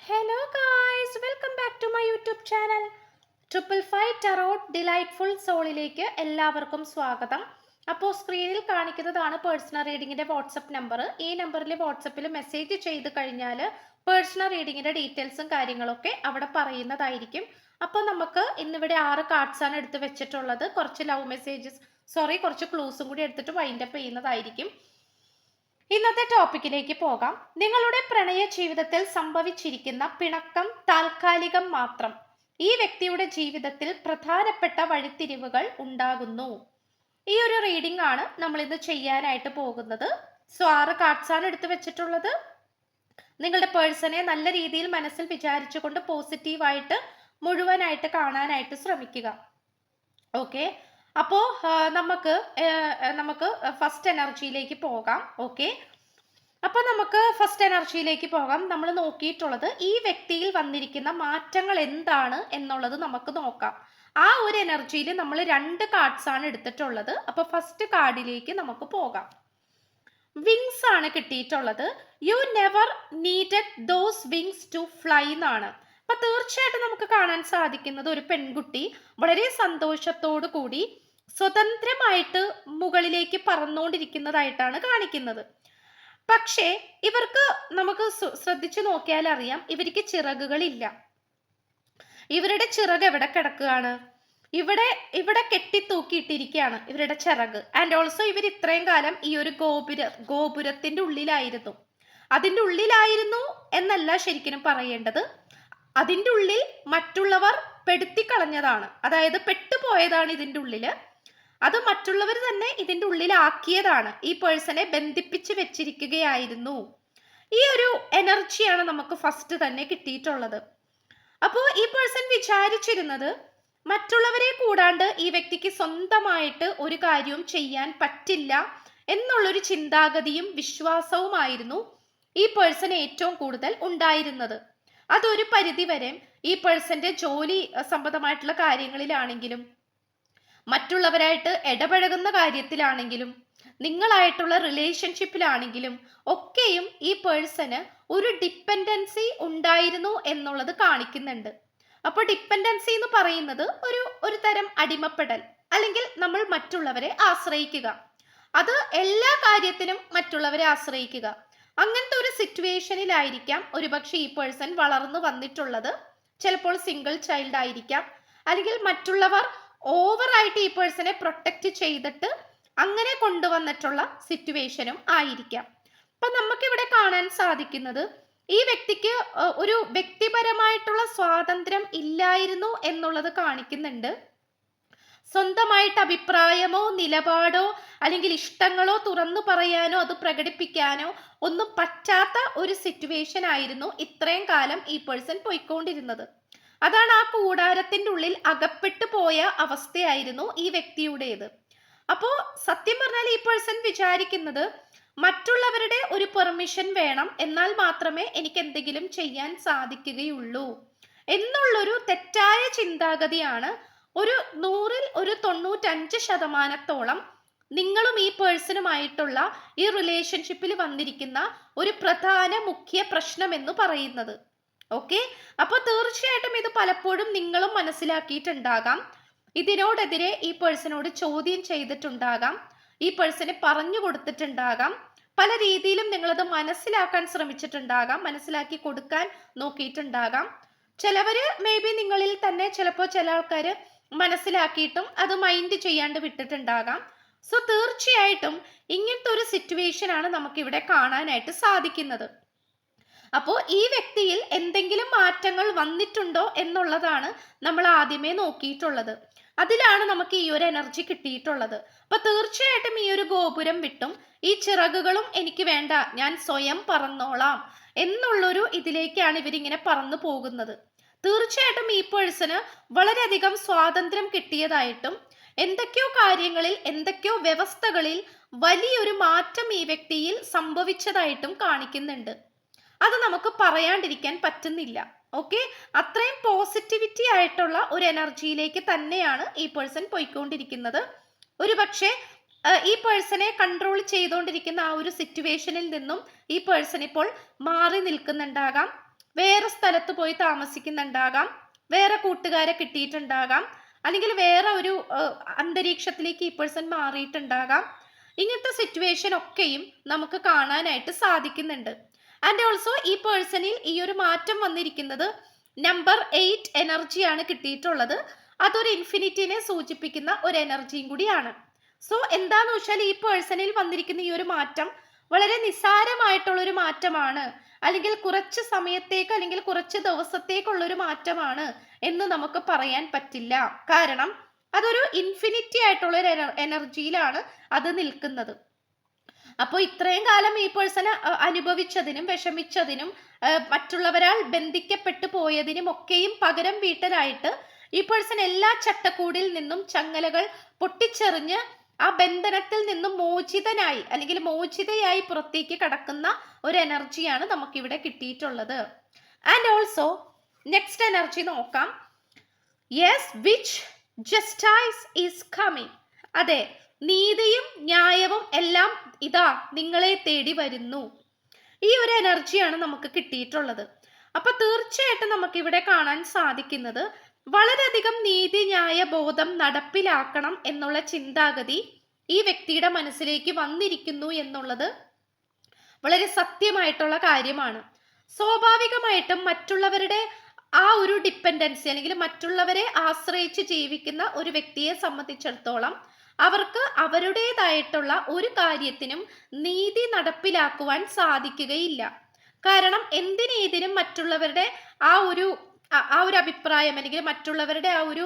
Hello guys, welcome back to my YouTube channel. Triple five tarot delightful സോളിലേക്ക് എല്ലാവർക്കും സ്വാഗതം. അപ്പോൾ സ്ക്രീനിൽ കാണിക്കുന്നതാണ് പേഴ്സണൽ റീഡിങ്ങിൻ്റെ വാട്സപ്പ് നമ്പർ. ഈ നമ്പറിൽ വാട്സപ്പിൽ മെസ്സേജ് ചെയ്ത് കഴിഞ്ഞാൽ പേഴ്സണൽ റീഡിങ്ങിൻ്റെ ഡീറ്റെയിൽസും കാര്യങ്ങളൊക്കെ അവിടെ പറയുന്നതായിരിക്കും. അപ്പോൾ നമുക്ക് ഇന്നിവിടെ 6 കാർഡ്സാണ് എടുത്ത് വെച്ചിട്ടുള്ളത്. കുറച്ച് ലവ് മെസ്സേജസ് കുറച്ച് ക്ലൂസും കൂടി എടുത്തിട്ട് വൈൻഡപ്പ് ചെയ്യുന്നതായിരിക്കും. ഇന്നത്തെ ടോപ്പിക്കിലേക്ക് പോകാം. നിങ്ങളുടെ പ്രണയ ജീവിതത്തിൽ സംഭവിച്ചിരിക്കുന്ന പിണക്കം താൽക്കാലികം മാത്രം. ഈ വ്യക്തിയുടെ ജീവിതത്തിൽ പ്രധാനപ്പെട്ട വഴിത്തിരിവുകൾ ഉണ്ടാകുന്നു. ഈ ഒരു റീഡിംഗ് ആണ് നമ്മൾ ഇന്ന് ചെയ്യാനായിട്ട് പോകുന്നത്. 6 കാർഡ്സാണ് എടുത്തു വെച്ചിട്ടുള്ളത്. നിങ്ങളുടെ പേഴ്സണെ നല്ല രീതിയിൽ മനസ്സിൽ വിചാരിച്ചുകൊണ്ട് പോസിറ്റീവായിട്ട് മുഴുവനായിട്ട് കാണാനായിട്ട് ശ്രമിക്കുക. ഓക്കെ, അപ്പോൾ നമുക്ക് ഫസ്റ്റ് എനർജിയിലേക്ക് പോകാം. ഓക്കെ, അപ്പോൾ നമുക്ക് ഫസ്റ്റ് എനർജിയിലേക്ക് പോകാം. നമ്മൾ നോക്കിയിട്ടുള്ളത് ഈ വ്യക്തിയിൽ വന്നിരിക്കുന്ന മാറ്റങ്ങൾ എന്താണ് എന്നുള്ളത് നമുക്ക് നോക്കാം. ആ ഒരു എനർജിയിൽ നമ്മൾ 2 കാർഡ്സ് ആണ് എടുത്തിട്ടുള്ളത്. അപ്പോൾ ഫസ്റ്റ് കാർഡിലേക്ക് നമുക്ക് പോകാം. വിങ്സ് ആണ് കിട്ടിയിട്ടുള്ളത്. You never needed those wings to fly എന്നാണ്. അപ്പൊ തീർച്ചയായിട്ടും നമുക്ക് കാണാൻ സാധിക്കുന്നത് ഒരു പെൺകുട്ടി വളരെ സന്തോഷത്തോടു കൂടി സ്വതന്ത്രമായിട്ട് മുകളിലേക്ക് പറന്നുകൊണ്ടിരിക്കുന്നതായിട്ടാണ് കാണിക്കുന്നത്. പക്ഷേ ഇവർക്ക് നമുക്ക് ശ്രദ്ധിച്ചു നോക്കിയാൽ അറിയാം, ഇവർക്ക് ചിറകുകളില്ല. ഇവരുടെ ചിറക് എവിടെ കിടക്കുകയാണ്? ഇവിടെ കെട്ടിത്തൂക്കിയിട്ടിരിക്കുകയാണ് ഇവരുടെ ചിറക്. ആൻഡ് ഓൾസോ ഇവർ ഇത്രയും കാലം ഈ ഒരു ഗോപുരത്തിന്റെ ഉള്ളിലായിരുന്നു. അതിൻ്റെ ഉള്ളിലായിരുന്നു എന്നല്ല ശരിക്കും പറയേണ്ടത്. അതിൻ്റെ ഉള്ളിൽ മറ്റുള്ളവർ പെടുത്തിക്കളഞ്ഞതാണ്, അതായത് പെട്ടുപോയതാണ് ഇതിൻ്റെ ഉള്ളില്. അത് മറ്റുള്ളവർ തന്നെ ഇതിൻ്റെ ഉള്ളിലാക്കിയതാണ്. ഈ പേഴ്സണെ ബന്ധിപ്പിച്ച് വെച്ചിരിക്കുകയായിരുന്നു. ഈ ഒരു എനർജിയാണ് നമുക്ക് ഫസ്റ്റ് തന്നെ കിട്ടിയിട്ടുള്ളത്. അപ്പോൾ ഈ പേഴ്സൺ വിചാരിച്ചിരുന്നത് മറ്റുള്ളവരെ കൂടാണ്ട് ഈ വ്യക്തിക്ക് സ്വന്തമായിട്ട് ഒരു കാര്യവും ചെയ്യാൻ പറ്റില്ല എന്നുള്ളൊരു ചിന്താഗതിയും വിശ്വാസവുമായിരുന്നു ഈ പേഴ്സൺ ഏറ്റവും കൂടുതൽ ഉണ്ടായിരുന്നത്. അതൊരു പരിധിവരെ ഈ പേഴ്സന്റെ ജോലി സംബന്ധമായിട്ടുള്ള കാര്യങ്ങളിലാണെങ്കിലും മറ്റുള്ളവരായിട്ട് ഇടപഴകുന്ന കാര്യത്തിലാണെങ്കിലും നിങ്ങളായിട്ടുള്ള റിലേഷൻഷിപ്പിലാണെങ്കിലും ഒക്കെയും ഈ പേഴ്സണ് ഒരു ഡിപ്പെൻഡൻസി ഉണ്ടായിരുന്നു എന്നുള്ളത് കാണിക്കുന്നുണ്ട്. അപ്പോൾ ഡിപ്പെൻഡൻസി എന്ന് പറയുന്നത് ഒരു തരം അടിമപ്പെടൽ, അല്ലെങ്കിൽ നമ്മൾ മറ്റുള്ളവരെ ആശ്രയിക്കുക. അത് എല്ലാ കാര്യത്തിനും മറ്റുള്ളവരെ ആശ്രയിക്കുക. അങ്ങനത്തെ ഒരു സിറ്റുവേഷനിലായിരിക്കാം ഒരുപക്ഷെ ഈ പേഴ്സൺ വളർന്നു വന്നിട്ടുള്ളത്. ചിലപ്പോൾ സിംഗിൾ ചൈൽഡ് ആയിരിക്കാം, അല്ലെങ്കിൽ മറ്റുള്ളവർ ഓവറായിട്ട് ഈ പേഴ്സണെ പ്രൊട്ടക്റ്റ് ചെയ്തിട്ട് അങ്ങനെ കൊണ്ടുവന്നിട്ടുള്ള സിറ്റുവേഷനും ആയിരിക്കാം. അപ്പൊ നമുക്കിവിടെ കാണാൻ സാധിക്കുന്നത് ഈ വ്യക്തിക്ക് ഒരു വ്യക്തിപരമായിട്ടുള്ള സ്വാതന്ത്ര്യം ഇല്ലായിരുന്നു എന്നുള്ളത് കാണിക്കുന്നുണ്ട്. സ്വന്തമായിട്ട് അഭിപ്രായമോ നിലപാടോ അല്ലെങ്കിൽ ഇഷ്ടങ്ങളോ തുറന്നു പറയാനോ അത് പ്രകടിപ്പിക്കാനോ ഒന്നും പറ്റാത്ത ഒരു സിറ്റുവേഷൻ ആയിരുന്നു ഇത്രയും കാലം ഈ പേഴ്സൺ പോയിക്കൊണ്ടിരുന്നത്. അതാണ് ആ കൂടാരത്തിന്റെ ഉള്ളിൽ അകപ്പെട്ടു പോയ അവസ്ഥയായിരുന്നു ഈ വ്യക്തിയുടേത്. അപ്പോ സത്യം പറഞ്ഞാൽ ഈ പേഴ്സൺ വിചാരിക്കുന്നത് മറ്റുള്ളവരുടെ ഒരു പെർമിഷൻ വേണം, എന്നാൽ മാത്രമേ എനിക്ക് എന്തെങ്കിലും ചെയ്യാൻ സാധിക്കുകയുള്ളൂ എന്നുള്ളൊരു തെറ്റായ ചിന്താഗതിയാണ് ഒരു 100-ൽ 95% നിങ്ങളും ഈ പേഴ്സണുമായിട്ടുള്ള ഈ റിലേഷൻഷിപ്പിൽ വന്നിരിക്കുന്ന ഒരു പ്രധാന മുഖ്യ പ്രശ്നം എന്ന് പറയുന്നത്. ഓക്കെ, അപ്പോൾ തീർച്ചയായിട്ടും ഇത് പലപ്പോഴും നിങ്ങളും മനസ്സിലാക്കിയിട്ടുണ്ടാകാം. ഇതിനോടെതിരെ ഈ പേഴ്സണോട് ചോദ്യം ചെയ്തിട്ടുണ്ടാകാം, ഈ പേഴ്സണെ പറഞ്ഞു കൊടുത്തിട്ടുണ്ടാകാം. പല രീതിയിലും നിങ്ങളത് മനസ്സിലാക്കാൻ ശ്രമിച്ചിട്ടുണ്ടാകാം, മനസ്സിലാക്കി കൊടുക്കാൻ നോക്കിയിട്ടുണ്ടാകാം. ചിലവര് മേ ബി നിങ്ങളിൽ തന്നെ ചിലപ്പോൾ ചില ആൾക്കാർ മനസ്സിലാക്കിയിട്ടും അത് മൈൻഡ് ചെയ്യാണ്ട് വിട്ടിട്ടുണ്ടാകാം. സോ തീർച്ചയായിട്ടും ഇങ്ങനത്തെ ഒരു സിറ്റുവേഷൻ ആണ് നമുക്കിവിടെ കാണാനായിട്ട് സാധിക്കുന്നത്. അപ്പോൾ ഈ വ്യക്തിയിൽ എന്തെങ്കിലും മാറ്റങ്ങൾ വന്നിട്ടുണ്ടോ എന്നുള്ളതാണ് നമ്മൾ ആദ്യമേ നോക്കിയിട്ടുള്ളത്. അതിലാണ് നമുക്ക് ഈ ഒരു എനർജി കിട്ടിയിട്ടുള്ളത്. അപ്പൊ തീർച്ചയായിട്ടും ഈ ഒരു ഗോപുരം വിട്ടും ഈ ചിറകുകളും എനിക്ക് വേണ്ട, ഞാൻ സ്വയം പറന്നോളാം എന്നുള്ളൊരു ഇതിലേക്കാണ് ഇവരിങ്ങനെ പറന്നു പോകുന്നത്. തീർച്ചയായിട്ടും ഈ പേഴ്സണ് വളരെയധികം സ്വാതന്ത്ര്യം കിട്ടിയതായിട്ടും എന്തൊക്കെയോ കാര്യങ്ങളിൽ എന്തൊക്കെയോ വ്യവസ്ഥകളിൽ വലിയൊരു മാറ്റം ഈ വ്യക്തിയിൽ സംഭവിച്ചതായിട്ടും കാണിക്കുന്നുണ്ട്. അത് നമുക്ക് പറയാണ്ടിരിക്കാൻ പറ്റുന്നില്ല. ഓക്കെ, അത്രയും പോസിറ്റിവിറ്റി ആയിട്ടുള്ള ഒരു എനർജിയിലേക്ക് തന്നെയാണ് ഈ പേഴ്സൺ പോയിക്കൊണ്ടിരിക്കുന്നത്. ഒരു പക്ഷേ ഈ പേഴ്സണെ കൺട്രോൾ ചെയ്തുകൊണ്ടിരിക്കുന്ന ആ ഒരു സിറ്റുവേഷനിൽ നിന്നും ഈ പേഴ്സൺ ഇപ്പോൾ മാറി നിൽക്കുന്നുണ്ടാകാം. വേറെ സ്ഥലത്ത് പോയി താമസിക്കുന്നുണ്ടാകാം, വേറെ കൂട്ടുകാരെ കിട്ടിയിട്ടുണ്ടാകാം, അല്ലെങ്കിൽ വേറെ ഒരു അന്തരീക്ഷത്തിലേക്ക് ഈ പേഴ്സൺ മാറിയിട്ടുണ്ടാകാം. ഇങ്ങനത്തെ സിറ്റുവേഷൻ ഒക്കെയും നമുക്ക് കാണാനായിട്ട് സാധിക്കുന്നുണ്ട്. ആൻഡ് ഓൾസോ ഈ പേഴ്സണിൽ ഈ ഒരു മാറ്റം വന്നിരിക്കുന്നത് നമ്പർ 8 എനർജിയാണ് കിട്ടിയിട്ടുള്ളത്. അതൊരു ഇൻഫിനിറ്റിനെ സൂചിപ്പിക്കുന്ന ഒരു എനർജിയും കൂടിയാണ്. സോ എന്താന്ന് വെച്ചാൽ ഈ പേഴ്സണിൽ വന്നിരിക്കുന്ന ഈ ഒരു മാറ്റം വളരെ നിസ്സാരമായിട്ടുള്ള ഒരു മാറ്റമാണ്, അല്ലെങ്കിൽ കുറച്ച് സമയത്തേക്ക് അല്ലെങ്കിൽ കുറച്ച് ദിവസത്തേക്കുള്ള ഒരു മാറ്റമാണ് എന്ന് നമുക്ക് പറയാൻ പറ്റില്ല. കാരണം അതൊരു ഇൻഫിനിറ്റി ആയിട്ടുള്ള ഒരു എനർജിയിലാണ് അത് നിൽക്കുന്നത്. അപ്പോൾ ഇത്രയും കാലം ഈ പേഴ്സൺ അനുഭവിച്ചതിനും വിഷമിച്ചതിനും മറ്റുള്ളവരാൽ ബന്ധിക്കപ്പെട്ടു പോയതിനും ഒക്കെയും പകരം വീട്ടലായിട്ട് ഈ പേഴ്സൺ എല്ലാ ചട്ടക്കൂടിൽ നിന്നും ചങ്ങലകൾ പൊട്ടിച്ചെറിഞ്ഞ് ആ ബന്ധനത്തിൽ നിന്നും മോചിതനായി അല്ലെങ്കിൽ മോചിതയായി പുറത്തേക്ക് കടക്കുന്ന ഒരു എനർജിയാണ് നമുക്കിവിടെ കിട്ടിയിട്ടുള്ളത്. ആൻഡ് ഓൾസോ നെക്സ്റ്റ് എനർജി നോക്കാം. Yes, which justice is coming. അതെ, നീതിയും ന്യായവും എല്ലാം ഇതാ നിങ്ങളെ തേടി വരുന്നു. ഈ ഒരു എനർജിയാണ് നമുക്ക് കിട്ടിയിട്ടുള്ളത്. അപ്പൊ തീർച്ചയായിട്ടും നമുക്ക് ഇവിടെ കാണാൻ സാധിക്കുന്നത് വളരെയധികം നീതി ന്യായ ബോധം നടപ്പിലാക്കണം എന്നുള്ള ചിന്താഗതി ഈ വ്യക്തിയുടെ മനസ്സിലേക്ക് വന്നിരിക്കുന്നു എന്നുള്ളത് വളരെ സത്യമായിട്ടുള്ള കാര്യമാണ്. സ്വാഭാവികമായിട്ടും മറ്റുള്ളവരുടെ ആ ഒരു ഡിപ്പെൻഡൻസി അല്ലെങ്കിൽ മറ്റുള്ളവരെ ആശ്രയിച്ച് ജീവിക്കുന്ന ഒരു വ്യക്തിയെ സംബന്ധിച്ചിടത്തോളം അവർക്ക് അവരുടേതായിട്ടുള്ള ഒരു കാര്യത്തിനും നീതി നടപ്പിലാക്കുവാൻ സാധിക്കുകയില്ല. കാരണം എന്തിനേതിനും മറ്റുള്ളവരുടെ ആ ഒരു അഭിപ്രായം അല്ലെങ്കിൽ മറ്റുള്ളവരുടെ ആ ഒരു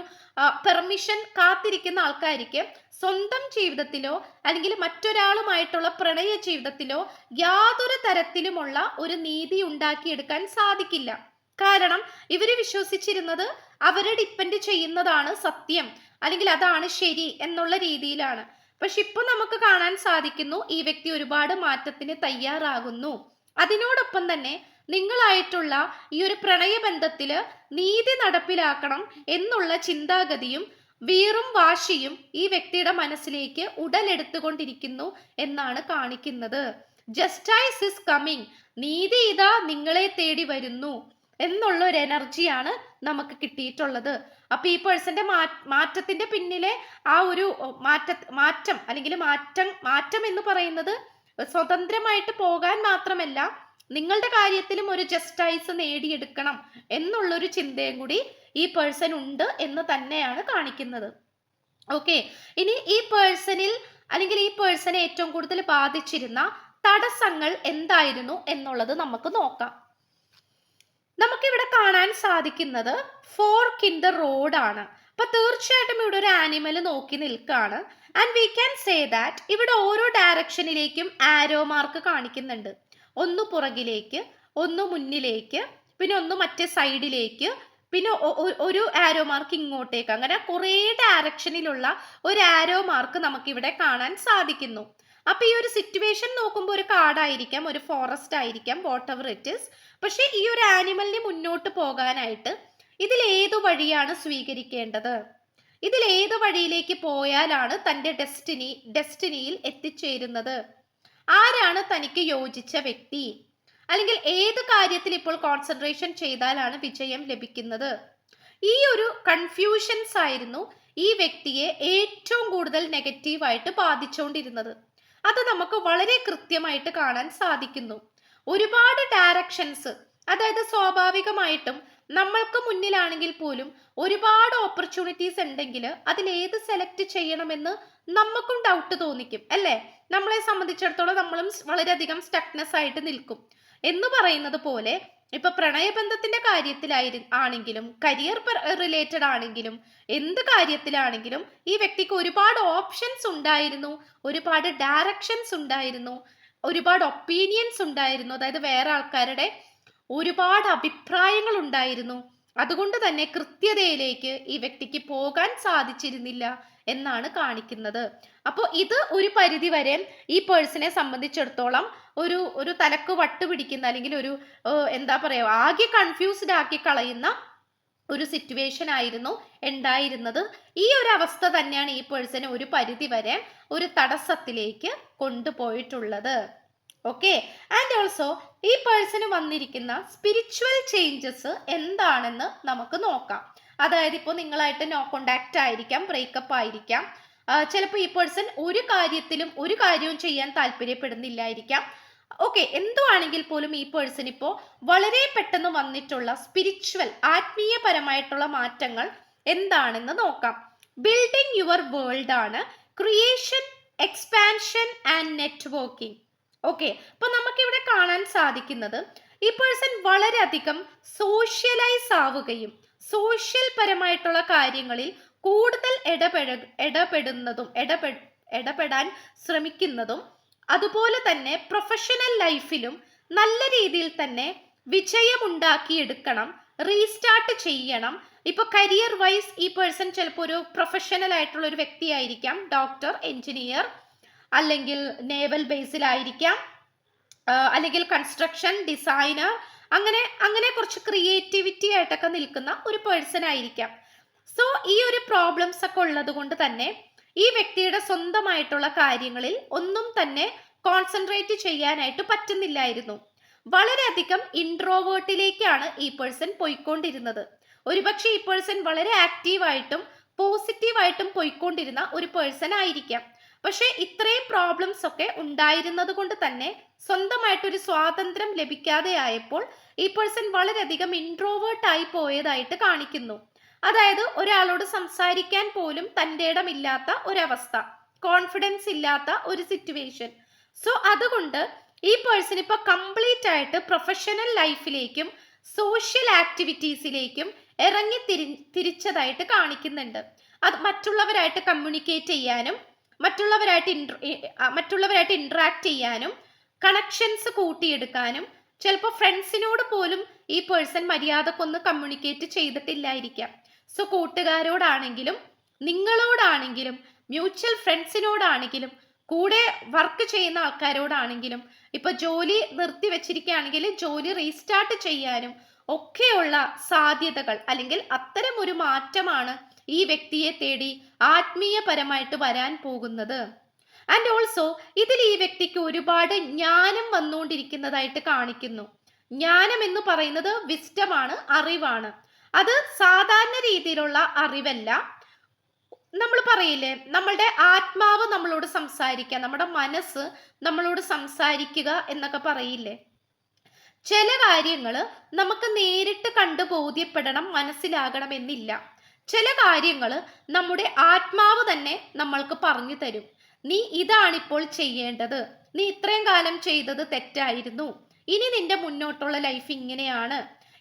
പെർമിഷൻ കാത്തിരിക്കുന്ന ആൾക്കാർക്ക് സ്വന്തം ജീവിതത്തിലോ അല്ലെങ്കിൽ മറ്റൊരാളുമായിട്ടുള്ള പ്രണയ ജീവിതത്തിലോ യാതൊരു തരത്തിലുമുള്ള ഒരു നീതി ഉണ്ടാക്കിയെടുക്കാൻ സാധിക്കില്ല. കാരണം ഇവര് വിശ്വസിച്ചിരുന്നത് അവരെ ഡിപ്പെൻഡ് ചെയ്യുന്നതാണ് സത്യം, അല്ലെങ്കിൽ അതാണ് ശരി എന്നുള്ള രീതിയിലാണ്. പക്ഷെ ഇപ്പൊ നമുക്ക് കാണാൻ സാധിക്കുന്നു ഈ വ്യക്തി ഒരുപാട് മാറ്റത്തിന് തയ്യാറാകുന്നു. അതിനോടൊപ്പം തന്നെ നിങ്ങളായിട്ടുള്ള ഈ ഒരു പ്രണയബന്ധത്തില് നീതി നടപ്പിലാക്കണം എന്നുള്ള ചിന്താഗതിയും വീറും വാശിയും ഈ വ്യക്തിയുടെ മനസ്സിലേക്ക് ഉടലെടുത്തുകൊണ്ടിരിക്കുന്നു എന്നാണ് കാണിക്കുന്നത്. ജസ്റ്റിസ് ഇസ് കമ്മിങ്, നീതി ഇതാ നിങ്ങളെ തേടി വരുന്നു എന്നുള്ള ഒരു എനർജിയാണ് നമുക്ക് കിട്ടിയിട്ടുള്ളത്. അപ്പൊ ഈ പേഴ്സന്റെ മാറ്റത്തിന്റെ പിന്നിലെ ആ ഒരു മാറ്റം അല്ലെങ്കിൽ മാറ്റം എന്ന് പറയുന്നത് സ്വതന്ത്രമായിട്ട് പോകാൻ മാത്രമല്ല, നിങ്ങളുടെ കാര്യത്തിലും ഒരു ജസ്റ്റിസ് നേടിയെടുക്കണം എന്നുള്ളൊരു ചിന്തയും കൂടി ഈ പേഴ്സൺ ഉണ്ട് എന്ന് തന്നെയാണ് കാണിക്കുന്നത്. ഓക്കെ, ഇനി ഈ പേഴ്സണിൽ അല്ലെങ്കിൽ ഈ പേഴ്സണെ ഏറ്റവും കൂടുതൽ ബാധിച്ചിരുന്ന തടസ്സങ്ങൾ എന്തായിരുന്നു എന്നുള്ളത് നമുക്ക് നോക്കാം. നമുക്കിവിടെ കാണാൻ സാധിക്കുന്നത് ഫോർക്ക് ഇൻ ദ റോഡ് ആണ്. അപ്പൊ തീർച്ചയായിട്ടും ഇവിടെ ഒരു ആനിമൽ നോക്കി നിൽക്കുകയാണ്. And we can say that ഇവിടെ ഓരോ ഡയറക്ഷനിലേക്കും ആരോ മാർക്ക് കാണിക്കുന്നുണ്ട്. ഒന്ന് പുറകിലേക്ക്, ഒന്ന് മുന്നിലേക്ക്, പിന്നെ ഒന്ന് മറ്റേ സൈഡിലേക്ക്, പിന്നെ ഒരു ആരോ മാർക്ക് ഇങ്ങോട്ടേക്ക്. അങ്ങനെ കുറേ ഡയറക്ഷനിലുള്ള ഒരു ആരോ മാർക്ക് നമുക്കിവിടെ കാണാൻ സാധിക്കുന്നു. അപ്പൊ ഈ ഒരു സിറ്റുവേഷൻ നോക്കുമ്പോൾ ഒരു കാടായിരിക്കാം, ഒരു ഫോറസ്റ്റ് ആയിരിക്കാം, വാട്ട് എവർ ഇറ്റ് ഈസ്. പക്ഷെ ഈ ഒരു ആനിമലിന് മുന്നോട്ട് പോകാനായിട്ട് ഇതിൽ ഏതു വഴിയാണ് സ്വീകരിക്കേണ്ടത്, ഇതിൽ ഏത് വഴിയിലേക്ക് പോയാലാണ് തൻ്റെ ഡെസ്റ്റിനിയിൽ എത്തിച്ചേരുന്നത്, ആരാണ് തനിക്ക് യോജിച്ച വ്യക്തി, അല്ലെങ്കിൽ ഏത് കാര്യത്തിൽ ഇപ്പോൾ കോൺസെൻട്രേഷൻ ചെയ്താലാണ് വിജയം ലഭിക്കുന്നത്. ഈ ഒരു കൺഫ്യൂഷൻസ് ആയിരുന്നു ഈ വ്യക്തിയെ ഏറ്റവും കൂടുതൽ നെഗറ്റീവായിട്ട് ബാധിച്ചുകൊണ്ടിരുന്നത്. അത് നമുക്ക് വളരെ കൃത്യമായിട്ട് കാണാൻ സാധിക്കുന്നു. ഒരുപാട് ഡയറക്ഷൻസ്, അതായത് സ്വാഭാവികമായിട്ടും നമ്മൾക്ക് മുന്നിലാണെങ്കിൽ പോലും ഒരുപാട് ഓപ്പർച്യൂണിറ്റീസ് ഉണ്ടെങ്കിൽ അതിലേത് സെലക്ട് ചെയ്യണമെന്ന് നമുക്കും ഡൗട്ട് തോന്നിക്കും, അല്ലേ? നമ്മളെ സംബന്ധിച്ചിടത്തോളം നമ്മളും വളരെയധികം സ്റ്റക്നെസ് ആയിട്ട് നിൽക്കും എന്ന് പറയുന്നത് പോലെ ഇപ്പൊ പ്രണയബന്ധത്തിന്റെ ആണെങ്കിലും കരിയർ റിലേറ്റഡ് ആണെങ്കിലും എന്ത് കാര്യത്തിലാണെങ്കിലും ഈ വ്യക്തിക്ക് ഒരുപാട് ഓപ്ഷൻസ് ഉണ്ടായിരുന്നു, ഒരുപാട് ഡയറക്ഷൻസ് ഉണ്ടായിരുന്നു, ഒരുപാട് ഒപ്പീനിയൻസ് ഉണ്ടായിരുന്നു. അതായത് വേറെ ആൾക്കാരുടെ ഒരുപാട് അഭിപ്രായങ്ങൾ ഉണ്ടായിരുന്നു. അതുകൊണ്ട് തന്നെ കൃത്യതയിലേക്ക് ഈ വ്യക്തിക്ക് പോകാൻ സാധിച്ചിരുന്നില്ല എന്നാണ് കാണിക്കുന്നത്. അപ്പോൾ ഇത് ഒരു പരിധി വരെ ഈ പേഴ്സണെ സംബന്ധിച്ചിടത്തോളം ഒരു തലക്ക് വട്ടുപിടിക്കുന്ന അല്ലെങ്കിൽ ഒരു എന്താ പറയുക, ആകെ കൺഫ്യൂസ്ഡ് ആക്കി കളയുന്ന ഒരു സിറ്റുവേഷൻ ആയിരുന്നു ഉണ്ടായിരുന്നത്. ഈ ഒരു അവസ്ഥ തന്നെയാണ് ഈ പേഴ്സണെ ഒരു പരിധി വരെ ഒരു തടസ്സത്തിലേക്ക് കൊണ്ടുപോയിട്ടുള്ളത്. ഓക്കെ. ആൻഡ് ഓൾസോ ഈ പേഴ്സണ് വന്നിരിക്കുന്ന സ്പിരിച്വൽ ചേഞ്ചസ് എന്താണെന്ന് നമുക്ക് നോക്കാം. അതായത് ഇപ്പോൾ നിങ്ങളായിട്ട് നോ കോണ്ടാക്ട് ആയിരിക്കാം, ബ്രേക്കപ്പ് ആയിരിക്കാം, ചിലപ്പോൾ ഈ പേഴ്സൺ ഒരു കാര്യവും ചെയ്യാൻ താല്പര്യപ്പെടുന്നില്ലായിരിക്കാം. ഓക്കെ, എന്തുവാണെങ്കിൽ പോലും ഈ പേഴ്സൺ ഇപ്പോൾ വളരെ പെട്ടെന്ന് വന്നിട്ടുള്ള സ്പിരിച്വൽ ആത്മീയപരമായിട്ടുള്ള മാറ്റങ്ങൾ എന്താണെന്ന് നോക്കാം. ബിൽഡിംഗ് യുവർ വേൾഡ് ആണ്, creation, expansion and networking. Okay, അപ്പൊ നമുക്കിവിടെ കാണാൻ സാധിക്കുന്നത് ഈ പേഴ്സൺ വളരെയധികം സോഷ്യലൈസ് ആവുകയും സോഷ്യൽ പരമായിട്ടുള്ള കാര്യങ്ങളിൽ കൂടുതൽ ഇടപെടാൻ ശ്രമിക്കുന്നതും, അതുപോലെ തന്നെ പ്രൊഫഷണൽ ലൈഫിലും നല്ല രീതിയിൽ തന്നെ വിജയമുണ്ടാക്കിയെടുക്കണം, റീസ്റ്റാർട്ട് ചെയ്യണം. ഇപ്പൊ കരിയർ വൈസ് ഈ പേഴ്സൺ ചിലപ്പോൾ ഒരു പ്രൊഫഷണൽ ആയിട്ടുള്ള ഒരു വ്യക്തിയായിരിക്കാം, ഡോക്ടർ, എഞ്ചിനീയർ, അല്ലെങ്കിൽ നേവൽ ബേസിലായിരിക്കാം, അല്ലെങ്കിൽ കൺസ്ട്രക്ഷൻ ഡിസൈനർ, അങ്ങനെ കുറച്ച് ക്രിയേറ്റിവിറ്റി ആയിട്ടൊക്കെ നിൽക്കുന്ന ഒരു പേഴ്സൺ ആയിരിക്കാം. സോ ഈ ഒരു പ്രോബ്ലംസ് ഒക്കെ ഉള്ളത് കൊണ്ട് തന്നെ ഈ വ്യക്തിയുടെ സ്വന്തമായിട്ടുള്ള കാര്യങ്ങളിൽ ഒന്നും തന്നെ കോൺസെൻട്രേറ്റ് ചെയ്യാനായിട്ട് പറ്റുന്നില്ലായിരുന്നു. വളരെയധികം ഇൻട്രോവേർട്ടിലേക്കാണ് ഈ പേഴ്സൺ പോയിക്കൊണ്ടിരുന്നത്. ഒരുപക്ഷെ ഈ പേഴ്സൺ വളരെ ആക്റ്റീവായിട്ടും പോസിറ്റീവായിട്ടും പോയിക്കൊണ്ടിരുന്ന ഒരു പേഴ്സൺ ആയിരിക്കാം. പക്ഷെ ഇത്രയും പ്രോബ്ലംസ് ഒക്കെ ഉണ്ടായിരുന്നത് കൊണ്ട് തന്നെ സ്വന്തമായിട്ടൊരു സ്വാതന്ത്ര്യം ലഭിക്കാതെ ആയപ്പോൾ ഈ പേഴ്സൺ വളരെയധികം ഇൻട്രോവേർട്ട് ആയി പോയതായിട്ട് കാണിക്കുന്നു. അതായത് ഒരാളോട് സംസാരിക്കാൻ പോലും തൻ്റെ ഇടമില്ലാത്ത ഒരവസ്ഥ, കോൺഫിഡൻസ് ഇല്ലാത്ത ഒരു സിറ്റുവേഷൻ. സോ അതുകൊണ്ട് ഈ പേഴ്സൺ ഇപ്പൊ കംപ്ലീറ്റ് ആയിട്ട് പ്രൊഫഷണൽ ലൈഫിലേക്കും സോഷ്യൽ ആക്ടിവിറ്റീസിലേക്കും തിരിച്ചതായിട്ട് കാണിക്കുന്നുണ്ട്. അത് മറ്റുള്ളവരായിട്ട് കമ്മ്യൂണിക്കേറ്റ് ചെയ്യാനും മറ്റുള്ളവരായിട്ട് ഇന്ററാക്ട് ചെയ്യാനും കണക്ഷൻസ് കൂട്ടിയെടുക്കാനും, ചിലപ്പോൾ ഫ്രണ്ട്സിനോട് പോലും ഈ പേഴ്സൺ മര്യാദക്കൊന്ന് കമ്മ്യൂണിക്കേറ്റ് ചെയ്തിട്ടില്ലായിരിക്കാം. സോ കൂട്ടുകാരോടാണെങ്കിലും നിങ്ങളോടാണെങ്കിലും മ്യൂച്വൽ ഫ്രണ്ട്സിനോടാണെങ്കിലും കൂടെ വർക്ക് ചെയ്യുന്ന ആൾക്കാരോടാണെങ്കിലും, ഇപ്പൊ ജോലി നിർത്തി വെച്ചിരിക്കുകയാണെങ്കിൽ ജോലി റീസ്റ്റാർട്ട് ചെയ്യാനും ഒക്കെയുള്ള സാധ്യതകൾ, അല്ലെങ്കിൽ അത്തരം ഒരു മാറ്റമാണ് ഈ വ്യക്തിയെ തേടി ആത്മീയപരമായിട്ട് വരാൻ പോകുന്നത്. ആൻഡ് ഓൾസോ ഇതിൽ ഈ വ്യക്തിക്ക് ഒരുപാട് ജ്ഞാനം വന്നുകൊണ്ടിരിക്കുന്നതായിട്ട് കാണിക്കുന്നു. ജ്ഞാനം എന്ന് പറയുന്നത് വിസ്ഡമാണ്, അറിവാണ്. അത് സാധാരണ രീതിയിലുള്ള അറിവല്ല. നമ്മൾ പറയില്ലേ, നമ്മളുടെ ആത്മാവ് നമ്മളോട് സംസാരിക്കുക, നമ്മുടെ മനസ്സ് നമ്മളോട് സംസാരിക്കുക എന്നൊക്കെ പറയില്ലേ. ചില കാര്യങ്ങൾ നമുക്ക് നേരിട്ട് കണ്ടു ബോധ്യപ്പെടണം, മനസ്സിലാകണം എന്നില്ല. ചില കാര്യങ്ങൾ നമ്മുടെ ആത്മാവ് തന്നെ നമ്മൾക്ക് പറഞ്ഞു തരും. നീ ഇതാണിപ്പോൾ ചെയ്യേണ്ടത്, നീ ഇത്രയും കാലം ചെയ്തത് തെറ്റായിരുന്നു, ഇനി നിന്റെ മുന്നോട്ടുള്ള ലൈഫ് ഇങ്ങനെയാണ്,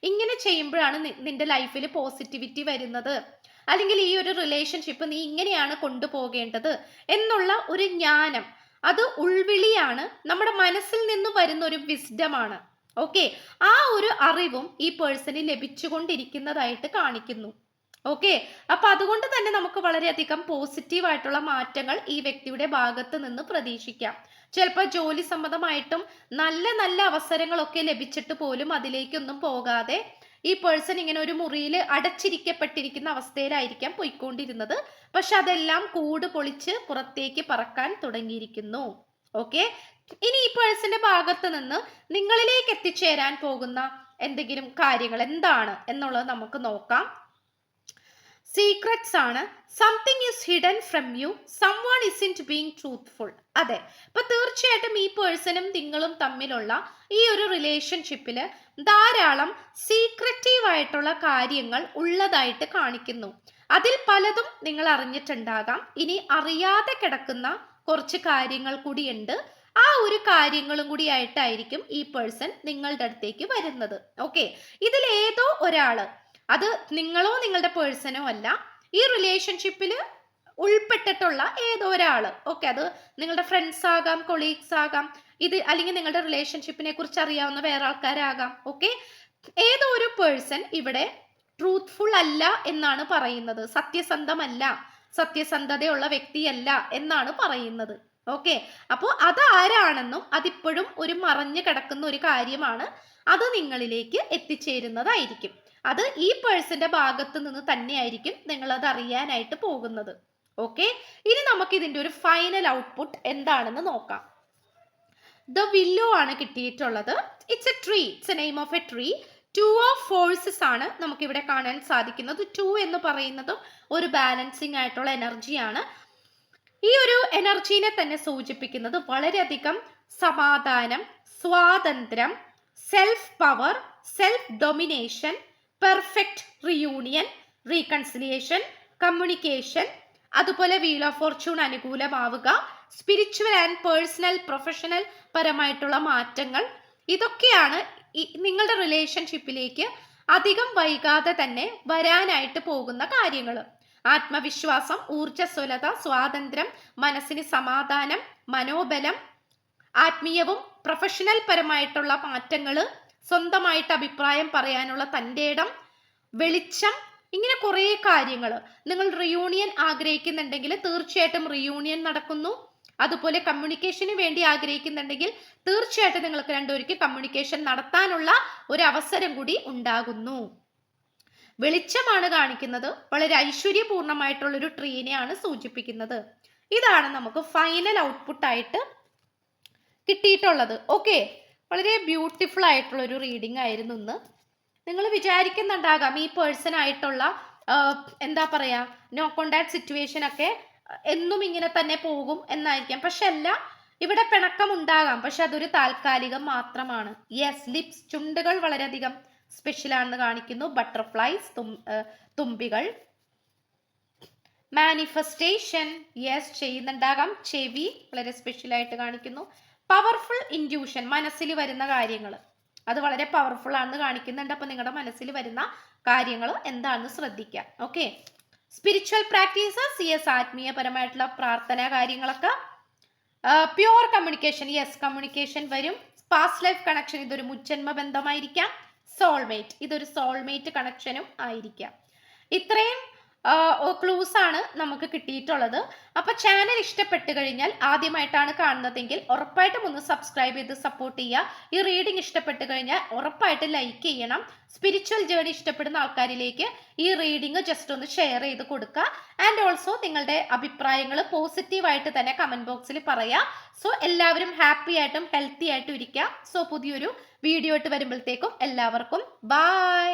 ഇങ്ങനെ ചെയ്യുമ്പോഴാണ് നിന്റെ ലൈഫിൽ പോസിറ്റിവിറ്റി വരുന്നത്, അല്ലെങ്കിൽ ഈ ഒരു റിലേഷൻഷിപ്പ് നീ ഇങ്ങനെയാണ് കൊണ്ടുപോകേണ്ടത് എന്നുള്ള ഒരു ജ്ഞാനം, അത് ഉൾവിളിയാണ്, നമ്മുടെ മനസ്സിൽ നിന്ന് വരുന്ന ഒരു വിസ്ഡമാണ്. ഓക്കെ, ആ ഒരു അറിവും ഈ പേഴ്സണിന് ലഭിച്ചുകൊണ്ടിരിക്കുന്നതായിട്ട് കാണിക്കുന്നു. ഓക്കെ, അപ്പൊ അതുകൊണ്ട് തന്നെ നമുക്ക് വളരെയധികം പോസിറ്റീവ് ആയിട്ടുള്ള മാറ്റങ്ങൾ ഈ വ്യക്തിയുടെ ഭാഗത്ത് നിന്ന് പ്രതീക്ഷിക്കാം. ചിലപ്പോൾ ജോലി സംബന്ധമായിട്ടും നല്ല നല്ല അവസരങ്ങളൊക്കെ ലഭിച്ചിട്ട് പോലും അതിലേക്കൊന്നും പോകാതെ ഈ പേഴ്സൺ ഇങ്ങനെ ഒരു മുറിയിൽ അടച്ചിരിക്കപ്പെട്ടിരിക്കുന്ന അവസ്ഥയിലായിരിക്കാം പോയിക്കൊണ്ടിരുന്നത്. പക്ഷെ അതെല്ലാം കൂട് പൊളിച്ച് പുറത്തേക്ക് പറക്കാൻ തുടങ്ങിയിരിക്കുന്നു. ഓക്കെ, ഇനി ഈ പേഴ്സന്റെ ഭാഗത്ത് നിന്ന് നിങ്ങളിലേക്ക് എത്തിച്ചേരാൻ പോകുന്ന എന്തെങ്കിലും കാര്യങ്ങൾ എന്താണ് എന്നുള്ളത് നമുക്ക് നോക്കാം. സീക്രറ്റ്സ് ആണ്. Something is hidden from you, someone isn't being truthful. അതെ, ഇപ്പൊ തീർച്ചയായിട്ടും ഈ പേഴ്സണും നിങ്ങളും തമ്മിലുള്ള ഈ ഒരു റിലേഷൻഷിപ്പിൽ ധാരാളം സീക്രറ്റീവ് ആയിട്ടുള്ള കാര്യങ്ങൾ ഉള്ളതായിട്ട് കാണിക്കുന്നു. അതിൽ പലതും നിങ്ങൾ അറിഞ്ഞിട്ടുണ്ടാകാം. ഇനി അറിയാതെ കിടക്കുന്ന കുറച്ച് കാര്യങ്ങൾ കൂടിയുണ്ട്. ആ ഒരു കാര്യങ്ങളും കൂടി ആയിട്ടായിരിക്കും ഈ പേഴ്സൺ നിങ്ങളുടെ അടുത്തേക്ക് വരുന്നത്. ഓക്കെ, ഇതിൽ ഏതോ ഒരാള്, അത് നിങ്ങളോ നിങ്ങളുടെ പേഴ്സണോ അല്ല, ഈ റിലേഷൻഷിപ്പിൽ ഉൾപ്പെട്ടിട്ടുള്ള ഏതോ ഒരാള്. ഓക്കെ, അത് നിങ്ങളുടെ ഫ്രണ്ട്സ് ആകാം, കൊളീഗ്സ് ആകാം, ഇത് അല്ലെങ്കിൽ നിങ്ങളുടെ റിലേഷൻഷിപ്പിനെ കുറിച്ച് അറിയാവുന്ന വേറെ ആൾക്കാരാകാം. ഓക്കെ, ഏതോ ഒരു പേഴ്സൺ ഇവിടെ ട്രൂത്ത്ഫുൾ അല്ല എന്നാണ് പറയുന്നത്, സത്യസന്ധമല്ല, സത്യസന്ധതയുള്ള വ്യക്തിയല്ല എന്നാണ് പറയുന്നത്. ഓക്കെ, അപ്പോൾ അതാരാണെന്നും അതിപ്പോഴും ഒരു മറഞ്ഞു കിടക്കുന്ന ഒരു കാര്യമാണ്, അത് നിങ്ങളിലേക്ക് എത്തിച്ചേരുന്നതായിരിക്കും. അത് ഈ പേഴ്സന്റെ ഭാഗത്ത് നിന്ന് തന്നെയായിരിക്കും നിങ്ങൾ അത് അറിയാനായിട്ട് പോകുന്നത്. ഓക്കെ, ഇനി നമുക്ക് ഇതിന്റെ ഒരു ഫൈനൽ ഔട്ട്പുട്ട് എന്താണെന്ന് നോക്കാം. ദ വില്ലോ ആണ് കിട്ടിയിട്ടുള്ളത്. It's A tree, it's A name of A tree. 2 of forces ആണ് നമുക്കിവിടെ കാണാൻ സാധിക്കുന്നത്. 2 എന്ന് പറയുന്നതും ഒരു ബാലൻസിങ് ആയിട്ടുള്ള എനർജിയാണ്. ഈ ഒരു എനർജീനെ തന്നെ സൂചിപ്പിക്കുന്നത് വളരെയധികം സമാധാനം, സ്വാതന്ത്ര്യം, self power, self domination, perfect reunion, reconciliation, communication, അതുപോലെ വീൽ ഓഫ് ഫോർച്യൂൺ അനുകൂലമാവുക, സ്പിരിച്വൽ ആൻഡ് പേഴ്സണൽ പ്രൊഫഷണൽ പരമായിട്ടുള്ള മാറ്റങ്ങൾ, ഇതൊക്കെയാണ് നിങ്ങളുടെ റിലേഷൻഷിപ്പിലേക്ക് അധികം വൈകാതെ തന്നെ വരാനായിട്ട് പോകുന്ന കാര്യങ്ങൾ. ആത്മവിശ്വാസം, ഊർജ്ജസ്വലത, സ്വാതന്ത്ര്യം, മനസ്സിന് സമാധാനം, മനോബലം, ആത്മീയവും പ്രൊഫഷണൽ പരമായിട്ടുള്ള മാറ്റങ്ങൾ, സ്വന്തമായിട്ട് അഭിപ്രായം പറയാനുള്ള തൻ്റെ ഇടം, വെളിച്ചം, ഇങ്ങനെ കുറേ കാര്യങ്ങൾ. നിങ്ങൾ റിയൂണിയൻ ആഗ്രഹിക്കുന്നുണ്ടെങ്കിൽ തീർച്ചയായിട്ടും റിയൂണിയൻ നടക്കുന്നു. അതുപോലെ കമ്മ്യൂണിക്കേഷന് വേണ്ടി ആഗ്രഹിക്കുന്നുണ്ടെങ്കിൽ തീർച്ചയായിട്ടും നിങ്ങൾക്ക് രണ്ടുപേർക്ക് കമ്മ്യൂണിക്കേഷൻ നടത്താനുള്ള ഒരു അവസരം കൂടി ഉണ്ടാകുന്നു. വെളിച്ചമാണ് കാണിക്കുന്നത്. വളരെ ഐശ്വര്യപൂർണമായിട്ടുള്ളൊരു ട്രീനെയാണ് സൂചിപ്പിക്കുന്നത്. ഇതാണ് നമുക്ക് ഫൈനൽ ഔട്ട്പുട്ട് ആയിട്ട് കിട്ടിയിട്ടുള്ളത്. ഓക്കെ, വളരെ ബ്യൂട്ടിഫുൾ ആയിട്ടുള്ള ഒരു റീഡിംഗ് ആയിരുന്നു ഇന്ന്. നിങ്ങൾ വിചാരിക്കുന്നുണ്ടാകാം ഈ പേഴ്സൺ ആയിട്ടുള്ള എന്താ പറയാ നോ കോണ്ടാക്ട് സിറ്റുവേഷൻ ഒക്കെ എന്നും ഇങ്ങനെ തന്നെ പോകും എന്നായിരിക്കാം. പക്ഷെ അല്ല, ഇവിടെ പിണക്കം ഉണ്ടാകാം, പക്ഷെ അതൊരു താൽക്കാലികം മാത്രമാണ്. യെസ്, ലിപ്സ്, ചുണ്ടുകൾ വളരെയധികം സ്പെഷ്യൽ ആണെന്ന് കാണിക്കുന്നു. ബട്ടർഫ്ലൈസ്, തുമ്പികൾ, മാനിഫെസ്റ്റേഷൻ, യെസ് ചെയ്യുന്നുണ്ടാകാം. ചെവി വളരെ സ്പെഷ്യൽ ആയിട്ട് കാണിക്കുന്നു. പവർഫുൾ ഇൻറ്റ്യൂഷൻ, മനസ്സിൽ വരുന്ന കാര്യങ്ങൾ അത് വളരെ പവർഫുൾ ആണെന്ന് കാണിക്കുന്നുണ്ട്. അപ്പൊ നിങ്ങളുടെ മനസ്സിൽ വരുന്ന കാര്യങ്ങൾ എന്താണെന്ന് ശ്രദ്ധിക്കാം. ഓക്കെ, സ്പിരിച്വൽ പ്രാക്ടീസസ്, യെസ് ആത്മീയപരമായിട്ടുള്ള പ്രാർത്ഥന കാര്യങ്ങളൊക്കെ. പ്യുവർ കമ്മ്യൂണിക്കേഷൻ, യെസ് കമ്മ്യൂണിക്കേഷൻ വരും. പാസ്റ്റ് ലൈഫ് കണക്ഷൻ, ഇതൊരു മുജ്ജന്മ ബന്ധമായിരിക്കാം. സോൾമേറ്റ്, ഇതൊരു സോൾമേറ്റ് കണക്ഷനും ആയിരിക്കാം. ഇത്രയും ക്ലൂസ് ആണ് നമുക്ക് കിട്ടിയിട്ടുള്ളത്. അപ്പൊ ചാനൽ ഇഷ്ടപ്പെട്ട് കഴിഞ്ഞാൽ, ആദ്യമായിട്ടാണ് കാണുന്നതെങ്കിൽ ഉറപ്പായിട്ടും ഒന്ന് സബ്സ്ക്രൈബ് ചെയ്ത് സപ്പോർട്ട് ചെയ്യുക. ഈ റീഡിംഗ് ഇഷ്ടപ്പെട്ട് കഴിഞ്ഞാൽ ഉറപ്പായിട്ട് ലൈക്ക് ചെയ്യണം. സ്പിരിച്വൽ ജേർണി ഇഷ്ടപ്പെടുന്ന ആൾക്കാരിലേക്ക് ഈ റീഡിംഗ് ജസ്റ്റ് ഒന്ന് ഷെയർ ചെയ്ത് കൊടുക്കുക. ആൻഡ് ഓൾസോ നിങ്ങളുടെ അഭിപ്രായങ്ങൾ പോസിറ്റീവായിട്ട് തന്നെ കമന്റ് ബോക്സിൽ പറയുക. സോ എല്ലാവരും ഹാപ്പി ആയിട്ടും ഹെൽത്തി ആയിട്ടും ഇരിക്കുക. സോ പുതിയൊരു വീഡിയോ ആയിട്ട് വരുമ്പോഴത്തേക്കും എല്ലാവർക്കും ബൈ.